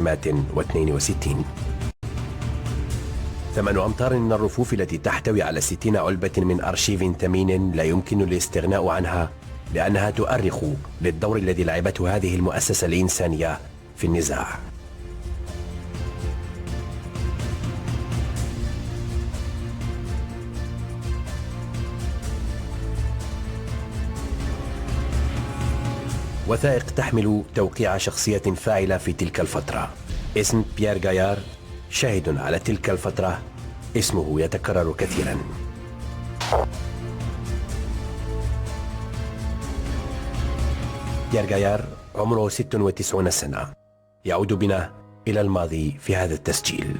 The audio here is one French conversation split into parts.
1962. 8 أمتار من الرفوف التي تحتوي على 60 علبة من أرشيف ثمين لا يمكن الاستغناء عنها لأنها تؤرخ للدور الذي لعبته هذه المؤسسة الإنسانية في النزاع. وثائق تحمل توقيع شخصية فاعلة في تلك الفترة. اسم بيير غايار شاهد على تلك الفترة، اسمه يتكرر كثيرا. بيير غايار عمره 96 سنة. يعود بنا إلى الماضي في هذا التسجيل.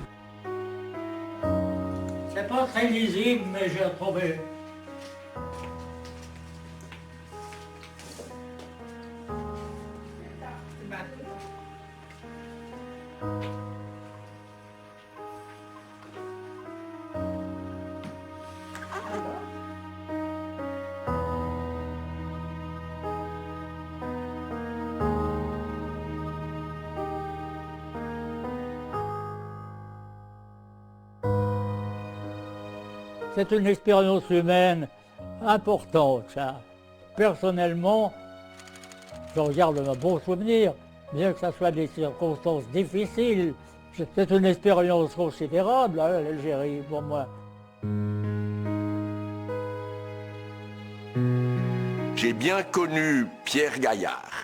C'est une expérience humaine importante, ça. Personnellement, je regarde un bon souvenir, bien que ce soit des circonstances difficiles. C'est une expérience considérable, hein, l'Algérie, pour moi. J'ai bien connu Pierre Gaillard,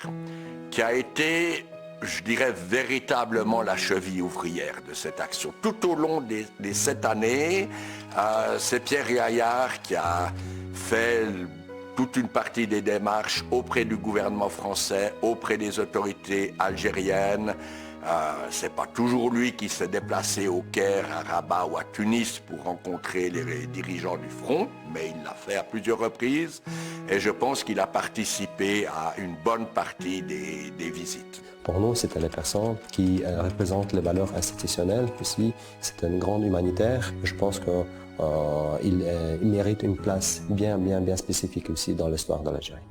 qui a été, je dirais, véritablement la cheville ouvrière de cette action. Tout au long des 7 années, c'est Pierre Gaillard qui a fait toute une partie des démarches auprès du gouvernement français, auprès des autorités algériennes. C'est pas toujours lui qui s'est déplacé au Caire, à Rabat ou à Tunis pour rencontrer les dirigeants du front, mais il l'a fait à plusieurs reprises et je pense qu'il a participé à une bonne partie des visites. Pour nous, c'était les personnes qui représentent les valeurs institutionnelles. Aussi, c'est un grand humanitaire. Je pense qu'il mérite une place bien spécifique aussi dans l'histoire de l'Algérie.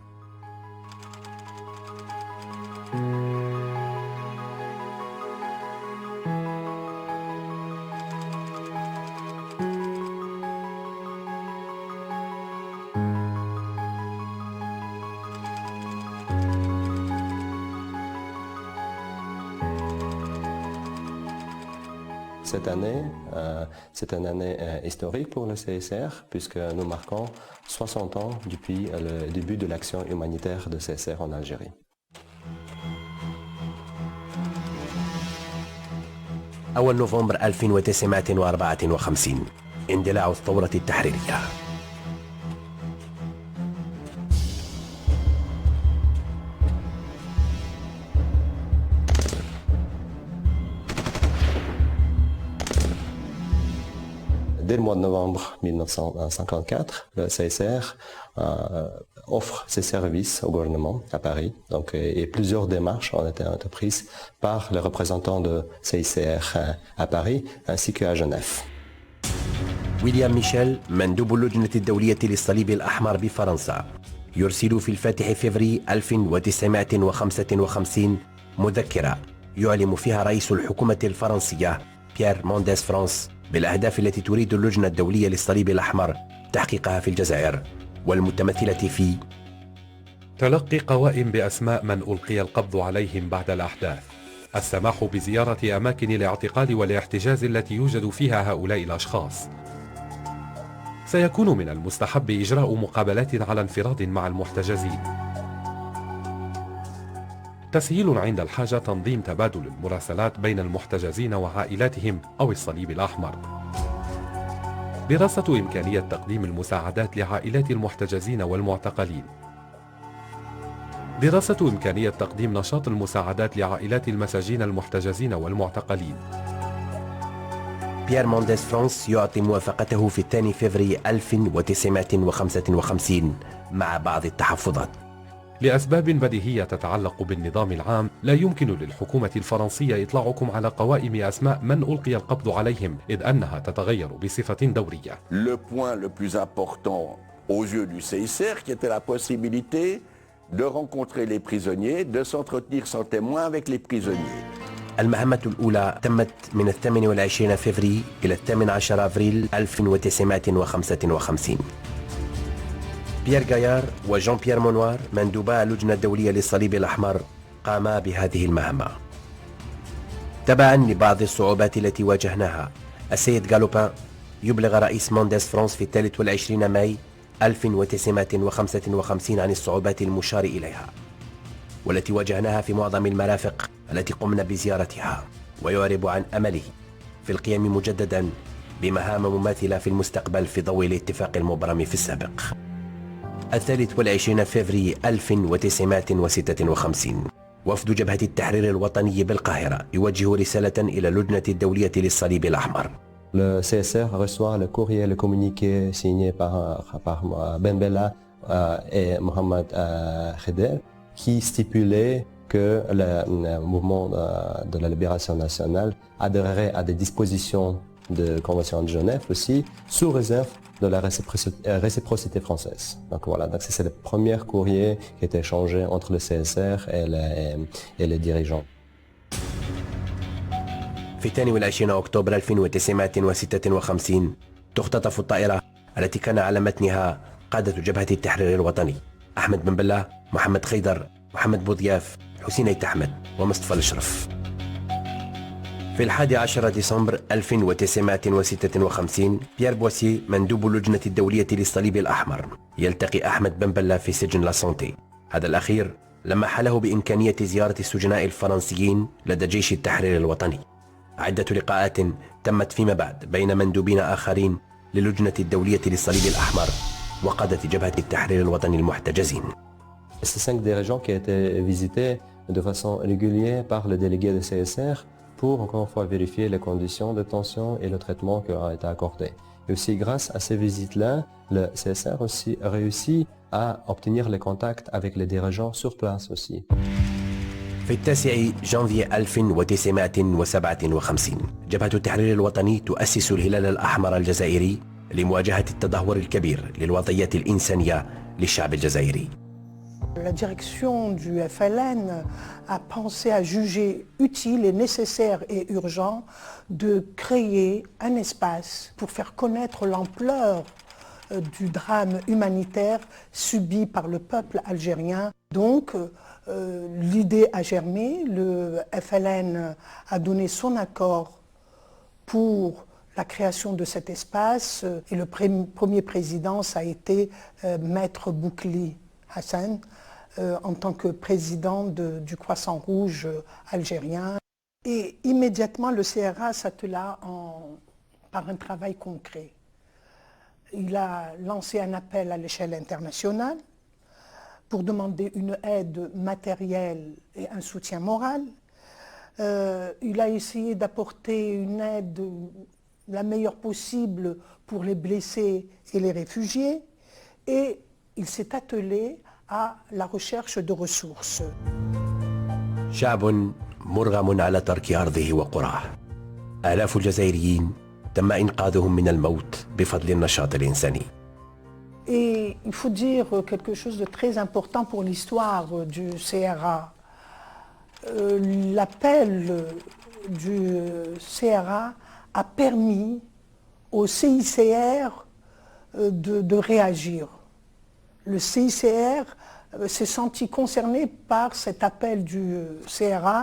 Cette année, c'est une année historique pour le CSR puisque nous marquons 60 ans depuis le début de l'action humanitaire de CSR en Algérie. أول نوفمبر 1954 اندلاع الثورة التحريرية. Dès le mois de novembre 1954, le CSR offre ses services au gouvernement à Paris. Et plusieurs démarches ont été entreprises par les représentants de CICR à Paris ainsi qu'à Genève. ويليام ميشيل مندوب اللجنة الدولية للصليب الأحمر بفرنسا يرسل في الفاتح فبراير 1955 مذكرة يعلم فيها رئيس الحكومة الفرنسية بيير مونديس فرانس بالأهداف التي تريد اللجنة الدولية للصليب الأحمر تحقيقها في الجزائر، والمتمثلة في تلقي قوائم بأسماء من ألقي القبض عليهم بعد الأحداث، السماح بزيارة أماكن الاعتقال والاحتجاز التي يوجد فيها هؤلاء الأشخاص. سيكون من المستحب إجراء مقابلات على انفراد مع المحتجزين. تسهيل عند الحاجة تنظيم تبادل المراسلات بين المحتجزين وعائلاتهم أو الصليب الأحمر. دراسة إمكانية تقديم المساعدات لعائلات المحتجزين والمعتقلين. دراسة إمكانية تقديم نشاط المساعدات لعائلات المساجين المحتجزين والمعتقلين. بيير مونديس فرانس يعطي موافقته في 2 فبراير 1955 مع بعض التحفظات. لأسباب بديهية تتعلق بالنظام العام، لا يمكن للحكومة الفرنسية إطلاعكم على قوائم أسماء من ألقي القبض عليهم، إذ أنها تتغير بصفة دورية. Le point le plus important aux yeux du CICR, qui était la possibilité de rencontrer les prisonniers, de s'entretenir sans témoin avec les prisonniers. المهمة الأولى تمت من 28 فبراير إلى 18 أفريل 1955. بيير غايار وجان بيير مونوار مندوبا اللجنة الدولية للصليب الأحمر قاما بهذه المهمة. تبعا لبعض الصعوبات التي واجهناها، السيد غالوبان يبلغ رئيس مونديس فرانس في 23 ماي 1955 عن الصعوبات المشار إليها والتي واجهناها في معظم المرافق التي قمنا بزيارتها، ويعرب عن أمله في القيام مجددا بمهام مماثلة في المستقبل في ضوء الاتفاق المبرم في السابق. 23 فبراير 1956 وفد جبهة التحرير الوطني بالقاهرة يوجه رسالة إلى اللجنة الدولية للصليب الأحمر. Le CSR reçoit le courrier et le communiqué signé par Ben Bella et Mohamed Kheder qui stipulait que le mouvement de la libération nationale adhérerait à des dispositions de Convention de Genève aussi, sous réserve de la réciprocité française. Donc voilà, donc c'est le premier courrier qui était échangé entre le CSR et les dirigeants. في 22 أكتوبر 1956 تختطف الطائرة التي كان على متنها قادة جبهة التحرير الوطني أحمد بن بلة، محمد خيدر، محمد بوضياف، حسين أيت أحمد ومصطفى الأشرف. في 11 ديسمبر 1956 بيير بواسي مندوب اللجنة الدولية للصليب الأحمر يلتقي أحمد بن بلة في سجن لا سونتي، هذا الأخير لمح له بإمكانية زيارة السجناء الفرنسيين لدى جيش التحرير الوطني. عدة لقاءات تمت فيما بعد بين مندوبين آخرين للجنة الدولية للصليب الأحمر وقادة جبهة التحرير الوطني المحتجزين. Ces 5 dirigeants qui étaient visités de façon régulière par le délégué de CSR pour encore une fois vérifier les conditions de détention et le traitement qui a été accordé. Et aussi grâce à ces visites-là, le CSR aussi réussit à obtenir les contacts avec les dirigeants sur place aussi. في 9 جانفي 1957 جبهة التحرير الوطني تؤسس الهلال الأحمر الجزائري لمواجهة التدهور الكبير للوضعية الإنسانية للشعب الجزائري. La direction du FLN a pensé à juger utile et nécessaire et urgent de créer un espace pour faire connaître l'ampleur du drame humanitaire subi par le peuple algérien. Donc, l'idée a germé, le FLN a donné son accord pour la création de cet espace et le premier président, ça a été Maître Boukli Hassan en tant que président du Croissant Rouge algérien. Et immédiatement, le CRA s'attela par un travail concret. Il a lancé un appel à l'échelle internationale pour demander une aide matérielle et un soutien moral. Il a essayé d'apporter une aide la meilleure possible pour les blessés et les réfugiés et il s'est attelé à la recherche de ressources. شعب مرغم على ترك أرضه وقراه. آلاف الجزائريين تم إنقاذهم من الموت بفضل النشاط الإنساني. Et il faut dire quelque chose de très important pour l'histoire du CRA. L'appel du CRA a permis au CICR de réagir. Le CICR s'est senti concerné par cet appel du CRA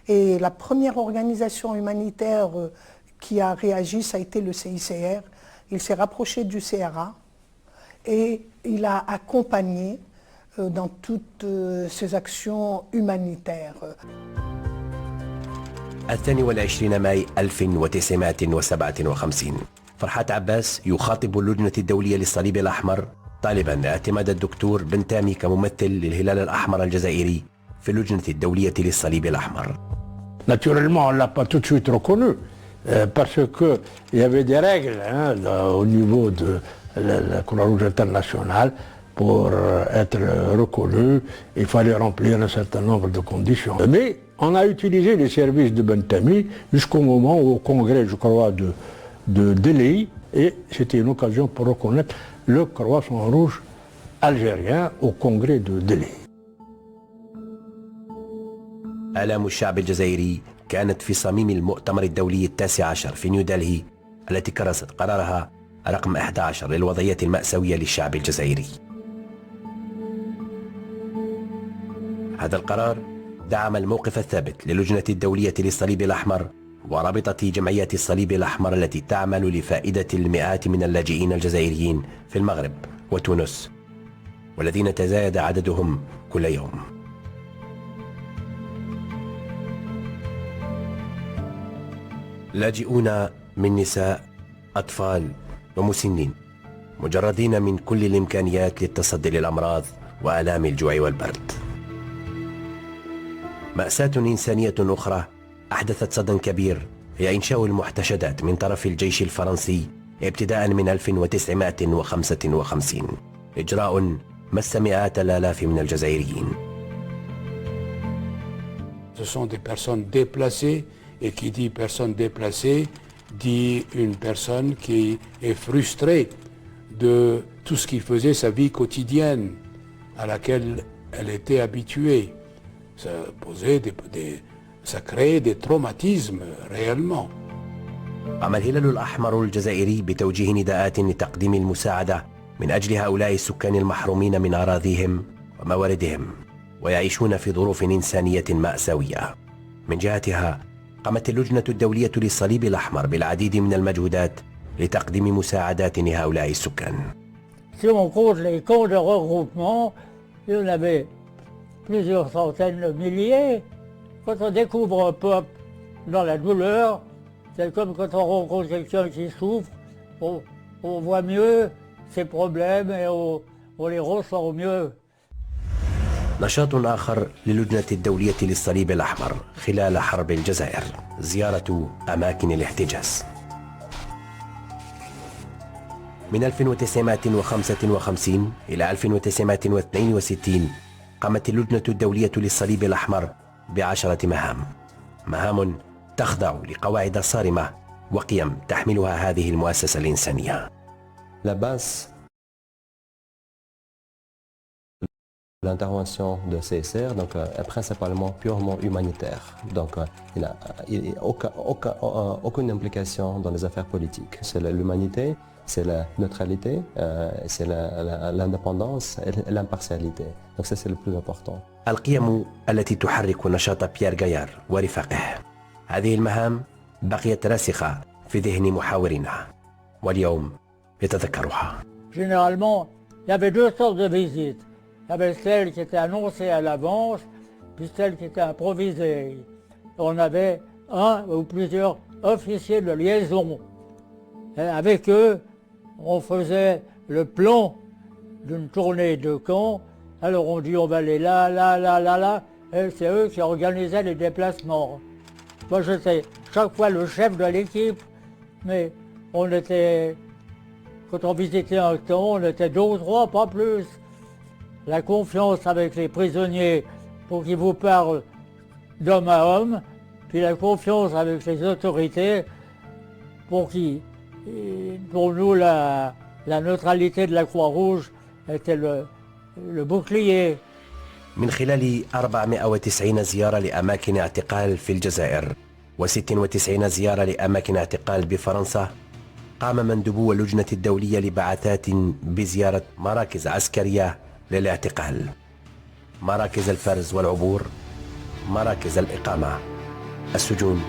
et la première organisation humanitaire qui a réagi, ça a été le CICR. Il s'est rapproché du CRA et il a accompagné dans toutes ces actions humanitaires. 22 ماي 1957 فرحات عباس يخاطب اللجنة الدولية للصليب الأحمر طالبا اعتماد الدكتور بن تامي كممثل للهلال الأحمر الجزائري في اللجنة الدولية للصليب الأحمر. Naturellement, on ne l'a pas tout de suite reconnu parce qu'il y avait des règles au niveau de la Croix-Rouge internationale. Pour être reconnu, il fallait remplir un certain nombre de conditions. Mais on a utilisé les services de Bentami jusqu'au moment où, au congrès, je crois, de Delhi, et c'était une occasion pour reconnaître le Croissant Rouge algérien au congrès de Delhi. آلام الشعب الجزائري كانت في صميم المؤتمر الدولي 19 في نيودلهي التي كرست قرارها رقم 11 للوضعية المأساوية للشعب الجزائري. هذا القرار دعم الموقف الثابت للجنة الدولية للصليب الأحمر ورابطة جمعية الصليب الأحمر التي تعمل لفائدة المئات من اللاجئين الجزائريين في المغرب وتونس، والذين تزايد عددهم كل يوم. لاجئون من نساء، أطفال ومسنين، مجردين من كل الإمكانيات للتصدي للأمراض وآلام الجوع والبرد. مأساة إنسانية أخرى أحدثت صدى كبير هي إنشاء المحتشدات من طرف الجيش الفرنسي ابتداء من 1955، إجراء مس مئات الآلاف من الجزائريين. Ce sont des personnes déplacées, et qui dit personne déplacée dit une personne qui est frustrée de tout ce qui faisait sa vie quotidienne à laquelle elle était habituée. Ça créait des traumatismes réellement. قام الهلال الأحمر الجزائري بتوجيه نداءات لتقديم المساعدة من أجل هؤلاء السكان المحرومين من أراضيهم ومواردهم ويعيشون في ظروف إنسانية مأساوية. من جهتها قامت اللجنة الدولية للصليب الأحمر بالعديد من المجهودات لتقديم مساعدات لهؤلاء السكان. Si on compte les camps de regroupement, il y en avait plusieurs centaines de milliers. Quand on découvre un peuple dans la douleur, c'est comme quand on rencontre quelqu'un qui souffre, on voit mieux ses problèmes et on les ressent mieux. نشاط آخر للجنة الدولية للصليب الأحمر خلال حرب الجزائر زيارة أماكن الاحتجاز. من 1955 إلى 1962 قامت اللجنة الدولية للصليب الأحمر ب10 مهام تخضع لقواعد صارمة وقيم تحملها هذه المؤسسة الإنسانية. L'intervention de CSR est principalement purement humanitaire. Donc il n'y a aucune implication dans les affaires politiques. C'est l'humanité, c'est la neutralité, c'est l'indépendance et l'impartialité. Donc ça c'est le plus important. القيم التي تحرك نشاط بيير غايار ورفاقه. هذه المهام بقيت راسخة في ذهن محاورنا واليوم يتذكرها. Généralement, il y avait deux sortes de visites. Il y avait celle qui était annoncée à l'avance, puis celle qui était improvisée. On avait un ou plusieurs officiers de liaison. Et avec eux, on faisait le plan d'une tournée de camps. Alors on dit on va aller là, là, là, là, là. Et c'est eux qui organisaient les déplacements. Moi j'étais chaque fois le chef de l'équipe, mais on était, quand on visitait un camp, on était 2 ou 3, pas plus. La confiance avec les prisonniers pour qu'ils vous parlent d'homme à homme, puis la confiance avec les autorités pour nous la neutralité de la Croix-Rouge était le bouclier. من خلال 490 زيارة لأماكن اعتقال في الجزائر و96 زيارة لأماكن اعتقال بفرنسا، قام مندوبو اللجنة الدولية لبعثات بزيارة مراكز عسكرية للاعتقال، مراكز الفرز والعبور، مراكز الإقامة، السجون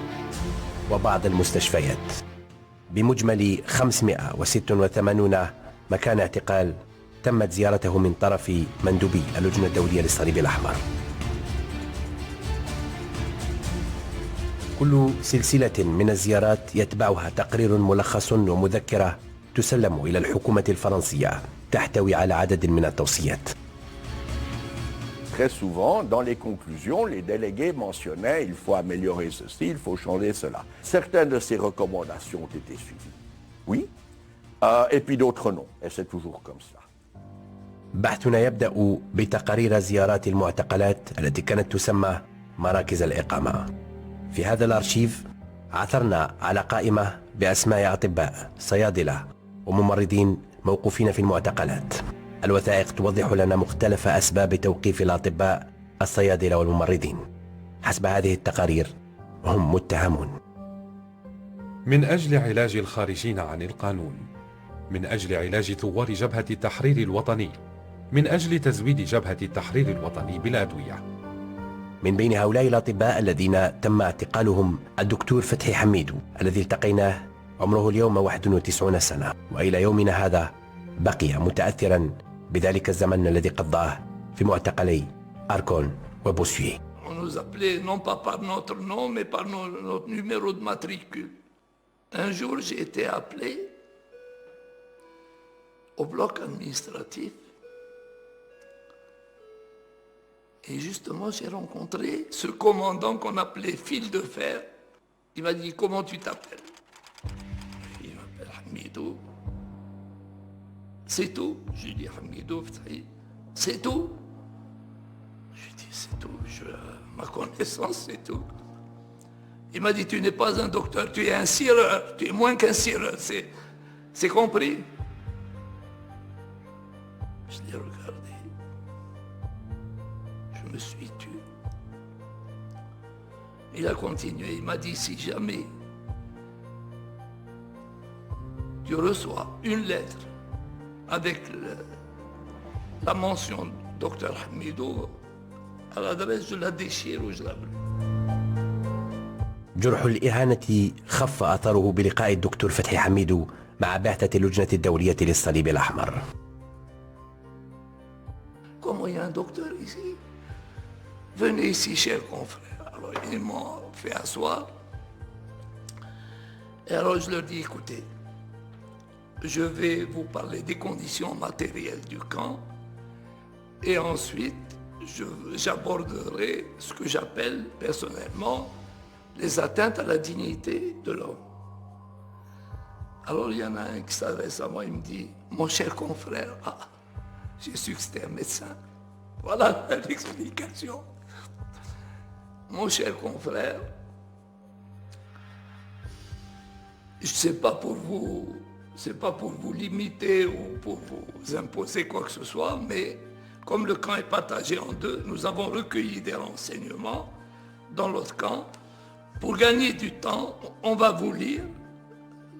وبعض المستشفيات، بمجمل 586 مكان اعتقال تمت زيارته من طرف مندوبي اللجنة الدولية للصليب الأحمر. كل سلسلة من الزيارات يتبعها تقرير ملخص ومذكرة تسلم إلى الحكومة الفرنسية تحتوي على عدد من التوصيات. Très souvent, dans les conclusions, les délégués mentionnaient il faut améliorer ceci, il faut changer cela. Certaines de ces recommandations ont été suivies, oui, et puis d'autres non, et c'est toujours comme cela. بحثنا يبدأ بتقارير زيارات المعتقلات التي كانت تسمى مراكز الإقامة. في هذا الأرشيف عثرنا على قائمة بأسماء أطباء، صيادلة وممرضين موقوفين في المعتقلات. الوثائق توضح لنا مختلف أسباب توقيف الأطباء، الصيادلة والممرضين. حسب هذه التقارير هم متهمون. من أجل علاج الخارجين عن القانون، من أجل علاج ثوار جبهة التحرير الوطني، من أجل تزويد جبهة التحرير الوطني بالأدوية. من بين هؤلاء الأطباء الذين تم اعتقالهم الدكتور فتحي حميدو الذي التقيناه، عمره اليوم 91 سنة، وإلى يومنا هذا بقي متأثرا بذلك الزمن الذي قضاه في معتقلي أركون وبوسوي. On nous appelait non pas par notre nom, mais par notre numéro de matricule. Un jour, j'ai été appelé au bloc administratif. Et justement, j'ai rencontré ce commandant qu'on appelait Fil de Fer. Il m'a dit, comment tu t'appelles? Il m'appelle Hamidou. C'est tout? Je lui ai dit, Hamidou, c'est tout? Je lui ai dit, c'est tout. Ma connaissance, c'est tout. Il m'a dit, tu n'es pas un docteur, tu es un cireur. Tu es moins qu'un cireur, c'est compris? Je l'ai regardé. Je me suis tué. Il a continué, il m'a dit, si jamais tu reçois une lettre avec la mention Dr Hamidou, à l'adresse, je la déchire ou je la brûle. جرح الإهانة خف أثره بلقاء الدكتور فتحي حميدو مع بعثة اللجنة الدولية للصليب الأحمر. Comment il y a un docteur ici? Venez ici, chers confrères. Alors, ils m'ont fait asseoir. Et alors, je leur dis, écoutez, je vais vous parler des conditions matérielles du camp. Et ensuite, j'aborderai ce que j'appelle personnellement les atteintes à la dignité de l'homme. Alors, il y en a un qui s'adresse à moi, il me dit, mon cher confrère, j'ai su que c'était un médecin. Voilà l'explication. Mon cher confrère, je sais pas pour vous limiter ou pour vous imposer quoi que ce soit, mais comme le camp est partagé en deux, nous avons recueilli des renseignements dans l'autre camp. Pour gagner du temps, on va vous lire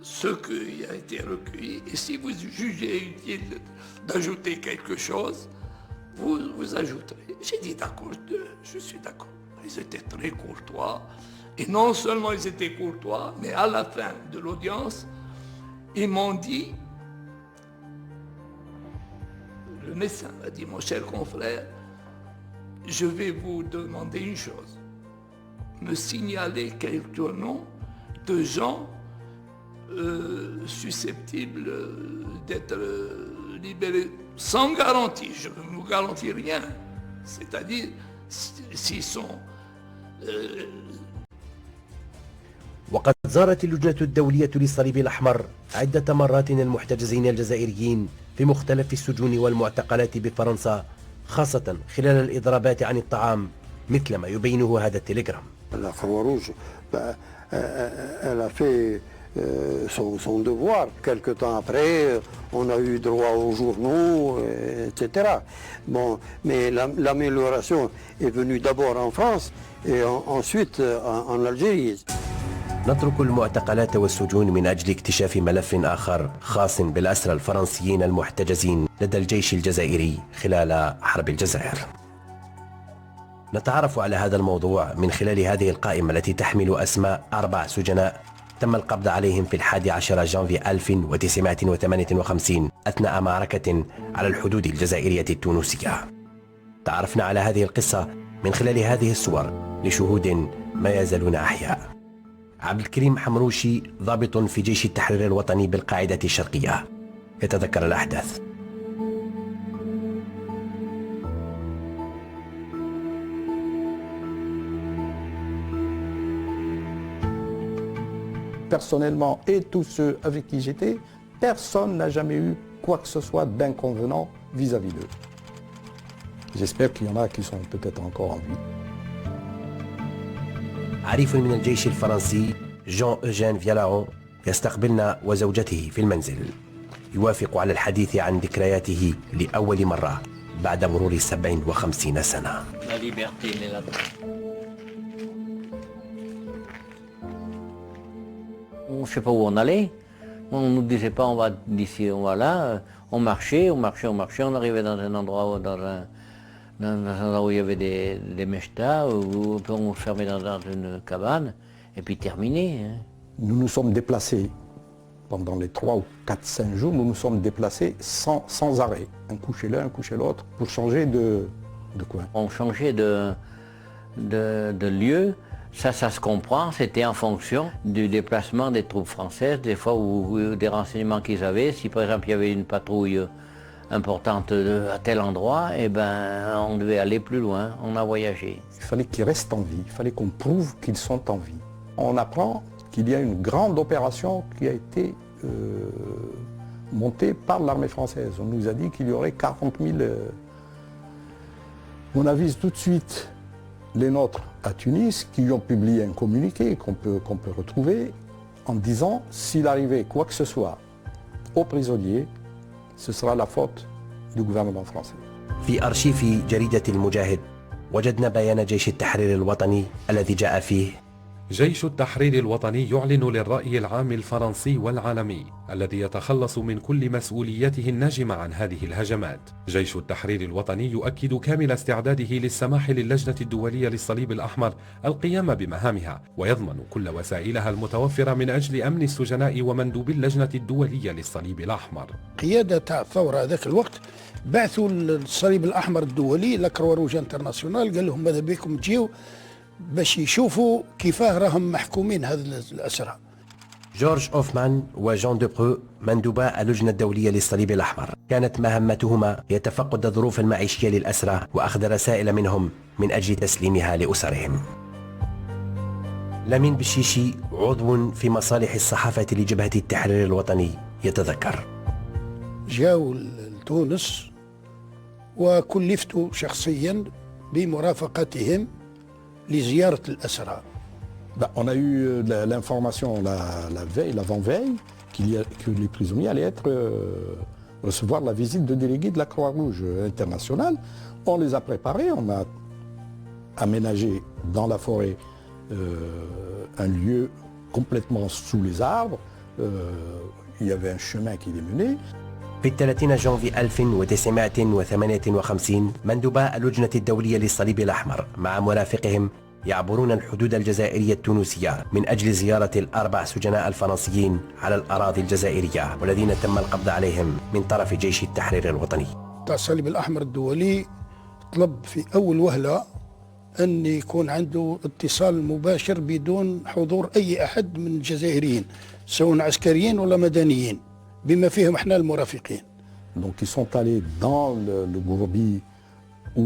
ce qui a été recueilli. Et si vous jugez utile d'ajouter quelque chose, vous ajouterez. J'ai dit d'accord, je suis d'accord. Ils étaient très courtois. Et non seulement ils étaient courtois, mais à la fin de l'audience, ils m'ont dit, le médecin a dit, mon cher confrère, je vais vous demander une chose. Me signaler quelques noms de gens susceptibles d'être libérés sans garantie. Je ne vous garantis rien. C'est-à-dire, s'ils sont... وقد زارت اللجنة الدولية للصليب الأحمر عدة مرات المحتجزين الجزائريين في مختلف السجون والمعتقلات بفرنسا، خاصة خلال الإضرابات عن الطعام، مثل ما يبينه هذا التليجرام. La Croix-Rouge, elle a fait son devoir. Quelque temps après, on a eu droit aux journaux, etc. Bon, mais l'amélioration est venue d'abord en France et ensuite en Algérie. نترك المعتقلات والسجون من أجل اكتشاف ملف آخر خاص بالأسرى الفرنسيين المحتجزين لدى الجيش الجزائري خلال حرب الجزائر. نتعرف على هذا الموضوع من خلال هذه القائمة التي تحمل أسماء 4 سجناء تم القبض عليهم في 11 جانفي 1958 أثناء معركة على الحدود الجزائرية التونسية. تعرفنا على هذه القصة من خلال هذه الصور لشهود ما يزالون أحياء. عبد الكريم حمروشي ضابط في جيش التحرير الوطني بالقاعدة الشرقية يتذكر الأحداث. Personnellement, et tous ceux avec qui j'étais, personne n'a jamais eu quoi que ce soit d'inconvenant vis-à-vis d'eux. J'espère qu'il y en a qui sont peut-être encore en vie. عريف من الجيش الفرنسي جون أوجين فيالارون يستقبلنا وزوجته في المنزل. يوافق على الحديث عن ذكرياته لأول مرة بعد مرور 57 سنة. On ne sait pas où on allait. On ne nous disait pas on va d'ici, on va là. On marchait, on arrivait dans un endroit où il y avait des mechtas, où on se fermait dans une cabane, et puis terminé. Hein. Nous nous sommes déplacés, pendant les 3 ou 4, 5 jours, nous nous sommes déplacés sans arrêt. Un coup chez l'un, un coup chez l'autre, pour changer de coin. On changeait de lieu. Ça se comprend, c'était en fonction du déplacement des troupes françaises, des fois ou des renseignements qu'ils avaient. Si par exemple il y avait une patrouille importante à tel endroit, eh ben, on devait aller plus loin, on a voyagé. Il fallait qu'ils restent en vie, il fallait qu'on prouve qu'ils sont en vie. On apprend qu'il y a une grande opération qui a été montée par l'armée française. On nous a dit qu'il y aurait 40 000... On avise tout de suite les nôtres à Tunis qui ont publié un communiqué qu'on peut retrouver en disant s'il arrivait quoi que ce soit aux prisonniers, ce sera la faute du gouvernement français. في أرشيف جريدة المجاهد وجدنا بيان جيش التحرير الوطني الذي جاء فيه: جيش التحرير الوطني يعلن للرأي العام الفرنسي والعالمي الذي يتخلص من كل مسؤوليته الناجمة عن هذه الهجمات. جيش التحرير الوطني يؤكد كامل استعداده للسماح للجنة الدولية للصليب الأحمر القيام بمهامها، ويضمن كل وسائلها المتوفرة من أجل أمن السجناء ومندوبي اللجنة الدولية للصليب الأحمر. قيادة الثورة ذاك الوقت بعثوا الصليب الأحمر الدولي لاكروا روج انترناسيونال، قال لهم ماذا بكم تجيو باش يشوفوا كيفاه راهم محكومين هذا الأسرى. جورج أوفمان وجون دوبرو مندوبا اللجنة الدولية للصليب الأحمر كانت مهمتهما هي تفقد الظروف المعيشية للأسرى وأخذ رسائل منهم من أجل تسليمها لأسرهم. لمين بشيشي عضو في مصالح الصحافة لجبهة التحرير الوطني يتذكر: جاءوا لتونس وكلفت شخصيا بمرافقتهم لزيارة الأسرى. On a eu l'information la veille, l'avant-veille, que les prisonniers allaient recevoir la visite de délégués de la Croix-Rouge internationale. On les a préparés, on a aménagé dans la forêt un lieu complètement sous les arbres. Il y avait un chemin qui les menait. في 30 جانفي 1958 مندوبا اللجنة الدولية للصليب الأحمر مع مرافقهم يعبرون الحدود الجزائرية التونسية من أجل زيارة ال4 سجناء الفرنسيين على الأراضي الجزائرية والذين تم القبض عليهم من طرف جيش التحرير الوطني. الصليب الأحمر الدولي طلب في أول وهلة أن يكون عنده اتصال مباشر بدون حضور أي أحد من الجزائريين سواء عسكريين ولا مدنيين بما فيهم احنا المرافقين. Donc ils sont allés dans le gourbi où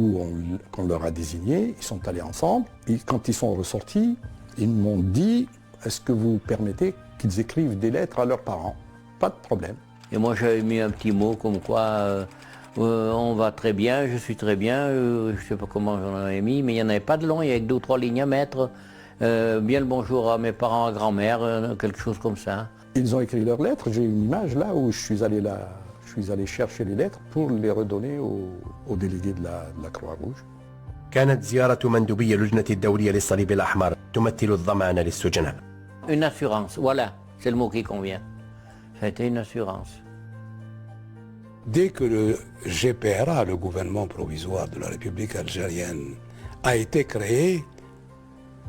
qu'on leur a désigné, ils sont allés ensemble et quand ils sont ressortis, ils m'ont dit est-ce que vous permettez qu'ils écrivent des lettres à leurs parents? Pas de problème. Et moi j'avais mis un petit mot comme quoi on va très bien, je suis très bien, je sais pas comment j'en avais mis, mais il n'y en avait pas de long, il y avait 2 ou 3 lignes à mettre. Bien le bonjour à mes parents, à grand-mère, quelque chose comme ça. Ils ont écrit leurs lettres, j'ai une image là où je suis allé chercher les lettres pour les redonner aux délégués de la Croix-Rouge. كانت زيارة مندوبي اللجنة الدولية للصليب الأحمر تمثل الضمان للسجناء. Une assurance, voilà, c'est le mot qui convient. Ça a été une assurance. Dès que le GPRA, le gouvernement provisoire de la République algérienne, a été créé,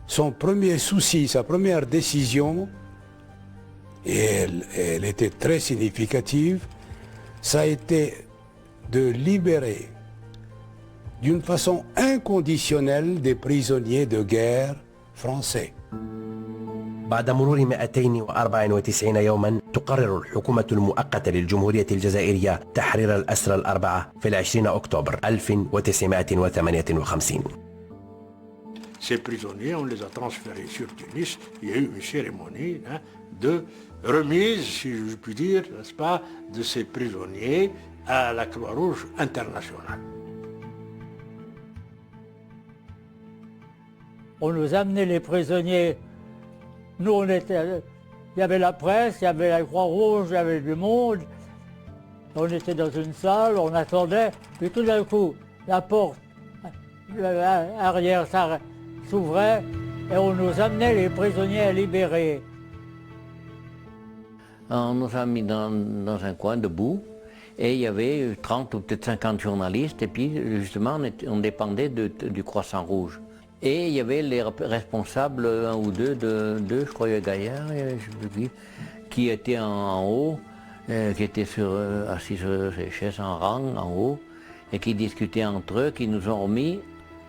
son premier souci, sa première décision, et elle était très significative, ça a été de libérer d'une façon inconditionnelle des prisonniers de guerre français. بعد مرور 294 يوما تقرر الحكومة المؤقتة للجمهورية الجزائرية تحرير الأسرى ال4 في 20 أكتوبر 1958. Ces prisonniers, on les a transférés sur Tunis. Il y a eu une cérémonie de remise, si je puis dire, n'est-ce pas, de ces prisonniers à la Croix-Rouge internationale. On nous amenait les prisonniers. Nous, il y avait la presse, il y avait la Croix-Rouge, il y avait du monde. On était dans une salle, on attendait, puis tout d'un coup, la porte arrière s'ouvrait et on nous amenait les prisonniers à libérer. On nous a mis dans un coin debout et il y avait 30 ou peut-être 50 journalistes et puis justement on dépendait du Croissant Rouge. Et il y avait les responsables, un ou deux, je crois, Gaillard, qui étaient en haut, qui étaient assis sur ces chaises en rang, en haut, et qui discutaient entre eux, qui nous ont remis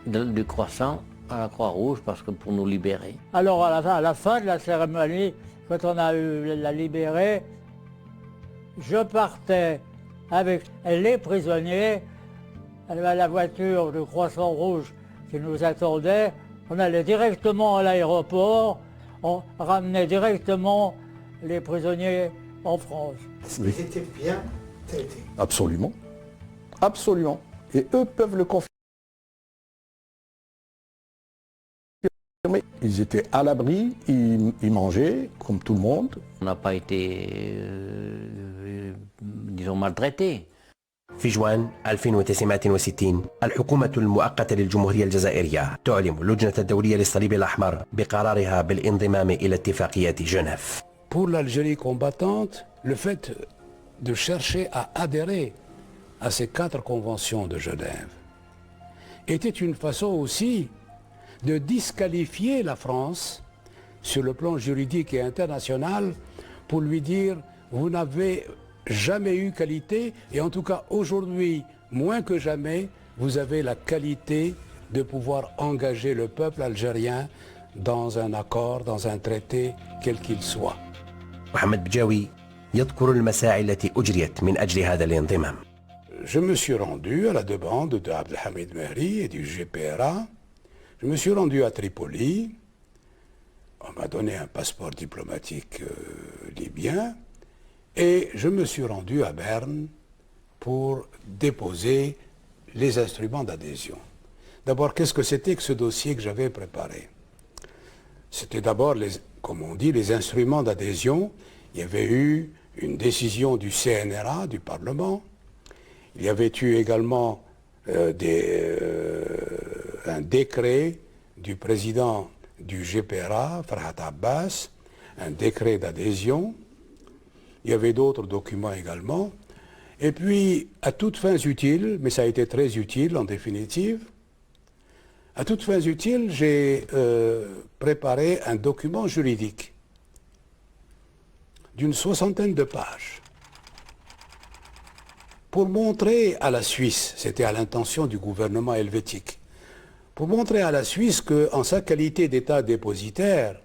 du Croissant à la Croix-Rouge pour nous libérer. Alors à la fin de la cérémonie, quand on a eu la libérée, je partais avec les prisonniers, la voiture du Croissant Rouge qui nous attendait. On allait directement à l'aéroport, on ramenait directement les prisonniers en France. Est-ce qu'ils étaient bien traités? Absolument. Absolument. Et eux peuvent le confirmer. Ils étaient à l'abri, ils mangeaient comme tout le monde. On n'a pas été, disons, maltraités. في جوان 1960 الحكومة المؤقتة للجمهورية الجزائرية تعلم اللجنة الدولية للصليب الأحمر بقرارها بالانضمام إلى اتفاقية جنيف. Pour l'Algérie combattante, le fait de chercher à adhérer à ces 4 conventions de Genève était une façon aussi de disqualifier la France sur le plan juridique et international pour lui dire vous n'avez jamais eu qualité et en tout cas aujourd'hui, moins que jamais, vous avez la qualité de pouvoir engager le peuple algérien dans un accord, dans un traité, quel qu'il soit. محمد بجاوي يذكر المساعي التي أجريت من أجل هذا الانضمام. Je me suis rendu à la demande de Abdelhamid Mehri et du GPRA. Je me suis rendu à Tripoli. On m'a donné un passeport diplomatique libyen. Et je me suis rendu à Berne pour déposer les instruments d'adhésion. D'abord, qu'est-ce que c'était que ce dossier que j'avais préparé? C'était d'abord, comme on dit, les instruments d'adhésion. Il y avait eu une décision du CNRA, du Parlement. Il y avait eu également un décret du président du GPRA, Farhat Abbas, un décret d'adhésion. Il y avait d'autres documents également. Et puis, à toutes fins utiles, mais ça a été très utile en définitive, à toutes fins utiles, j'ai préparé un document juridique d'une 60aine de pages pour montrer à la Suisse, c'était à l'intention du gouvernement helvétique, pour montrer à la Suisse qu'en sa qualité d'État dépositaire,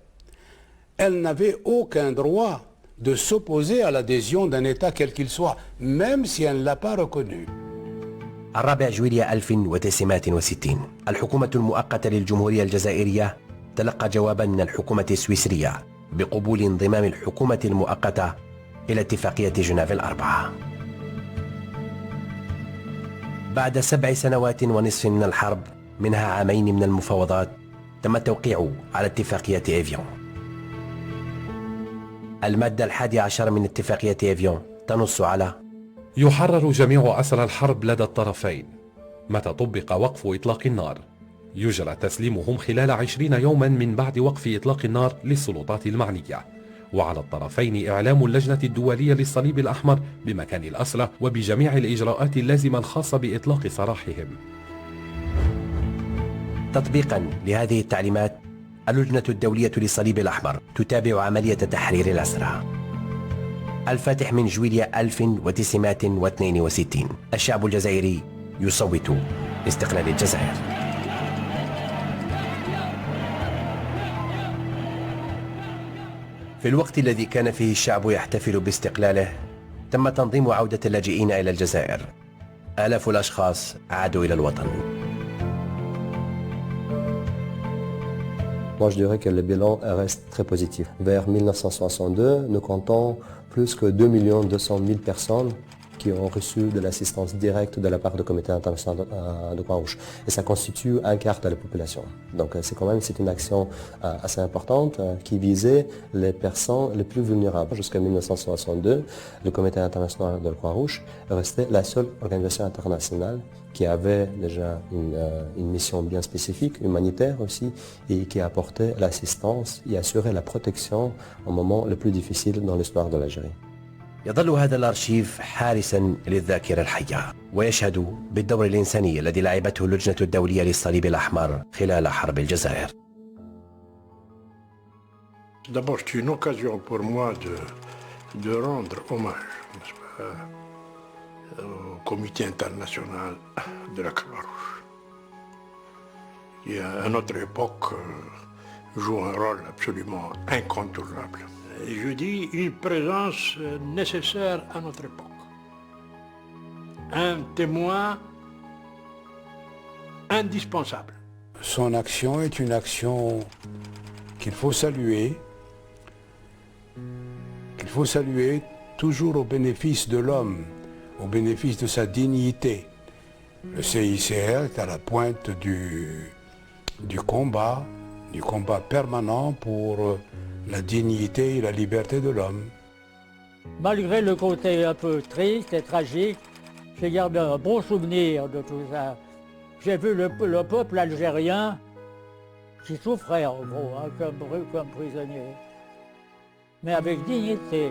elle n'avait aucun droit de s'opposer à l'adhésion d'un État quel qu'il soit, même si elle ne l'a pas reconnu. 4 جويلية 1960 الحكومة المؤقتة للجمهورية الجزائرية تلقى جوابا من الحكومة السويسرية بقبول انضمام الحكومة المؤقتة إلى اتفاقية جنيف الأربعة. بعد 7 سنوات ونصف من الحرب، منها 2 عام من المفاوضات، تم التوقيع على اتفاقية إيفيون. المادة 11 من اتفاقية إيفيون تنص على: يحرر جميع أسرى الحرب لدى الطرفين متى طبق وقف إطلاق النار. يجرى تسليمهم خلال 20 يوما من بعد وقف إطلاق النار للسلطات المعنية، وعلى الطرفين إعلام اللجنة الدولية للصليب الأحمر بمكان الأسرى وبجميع الإجراءات اللازمة الخاصة بإطلاق سراحهم. تطبيقا لهذه التعليمات، اللجنة الدولية للصليب الأحمر تتابع عملية تحرير الأسرى. الفاتح من جويلية 1962 الشعب الجزائري يصوت لاستقلال الجزائر. في الوقت الذي كان فيه الشعب يحتفل باستقلاله، تم تنظيم عودة اللاجئين إلى الجزائر. آلاف الأشخاص عادوا إلى الوطن. Moi, je dirais que le bilan reste très positif. Vers 1962, nous comptons plus que 2 200 000 personnes qui ont reçu de l'assistance directe de la part du Comité international de Croix-Rouge. Et ça constitue un quart de la population. Donc c'est une action assez importante qui visait les personnes les plus vulnérables. Jusqu'à 1962, le Comité international de la Croix-Rouge restait la seule organisation internationale qui avait déjà une mission bien spécifique, humanitaire aussi, et qui apportait l'assistance et assurait la protection au moment le plus difficile dans l'histoire de l'Algérie. يظل هذا الأرشيف حارسا للذاكرة الحية ويشهد بالدور الإنساني الذي لعبته اللجنة الدولية للصليب الأحمر خلال حرب الجزائر. D'abord, c'est une occasion pour moi de rendre hommage au Comité international de la Croix-Rouge, qui à notre époque joue un rôle absolument incontournable. Et je dis une présence nécessaire à notre époque. Un témoin indispensable. Son action est une action qu'il faut saluer toujours au bénéfice de l'homme, au bénéfice de sa dignité. Le CICR est à la pointe du combat permanent pour la dignité et la liberté de l'homme. Malgré le côté un peu triste et tragique, j'ai gardé un bon souvenir de tout ça. J'ai vu le peuple algérien qui souffrait en gros, comme prisonnier, mais avec dignité.